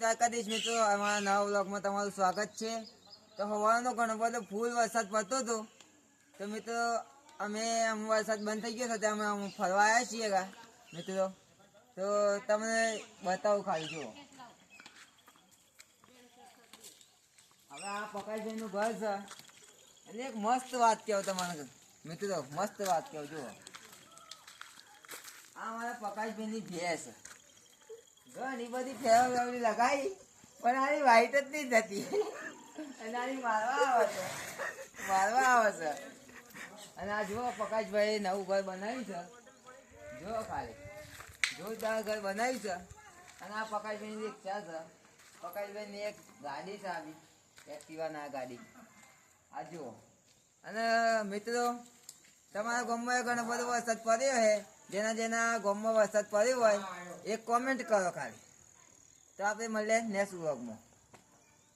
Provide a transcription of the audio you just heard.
દ્વારકાધીશ મિત્રો, અમારા નવા વ્લોગમાં તમારું સ્વાગત છે. તો હવાનો ઘણો બધો ફૂલ વરસાદ પડતો હતો. તો મિત્રો અમે વરસાદ બંધ થઈ ગયો હતો, અમે ફરવા આવ્યા છીએ મિત્રો. તો તમને બતાવું ખાલી જુઓ. હવે આ પકાઈભાઈનું ઘર છે. અને એક મસ્ત વાત કહો તમારે મિત્રો, મસ્ત વાત કહો જુઓ. આ મારા પકાઈભાઈની ભેંસ ઘણી બધી ફેવરી લગાવી, પણ આની વાઈટ જ નહીં થતી. અને આની મારવા આવે છે. અને આ જુઓ પકાશભાઈ નવું ઘર બનાવ્યું છે. જુઓ ખાલી જોરદાર ઘર બનાવ્યું છે. અને આ પકાશભાઈની રિક્ષા છે. પકાશભાઈની એક ગાડી છે, આવી એક્ટિવાના ગાડી. આ જુઓ. અને મિત્રો તમારા ગામમાં ઘણો બધો વરસાદ પડ્યો છે. જેના ગામમાં વરસાદ પડ્યો હોય એક કોમેન્ટ કરો ખાલી. તો આપણે મળીએ નેક્સ્ટ વ્લોગમાં.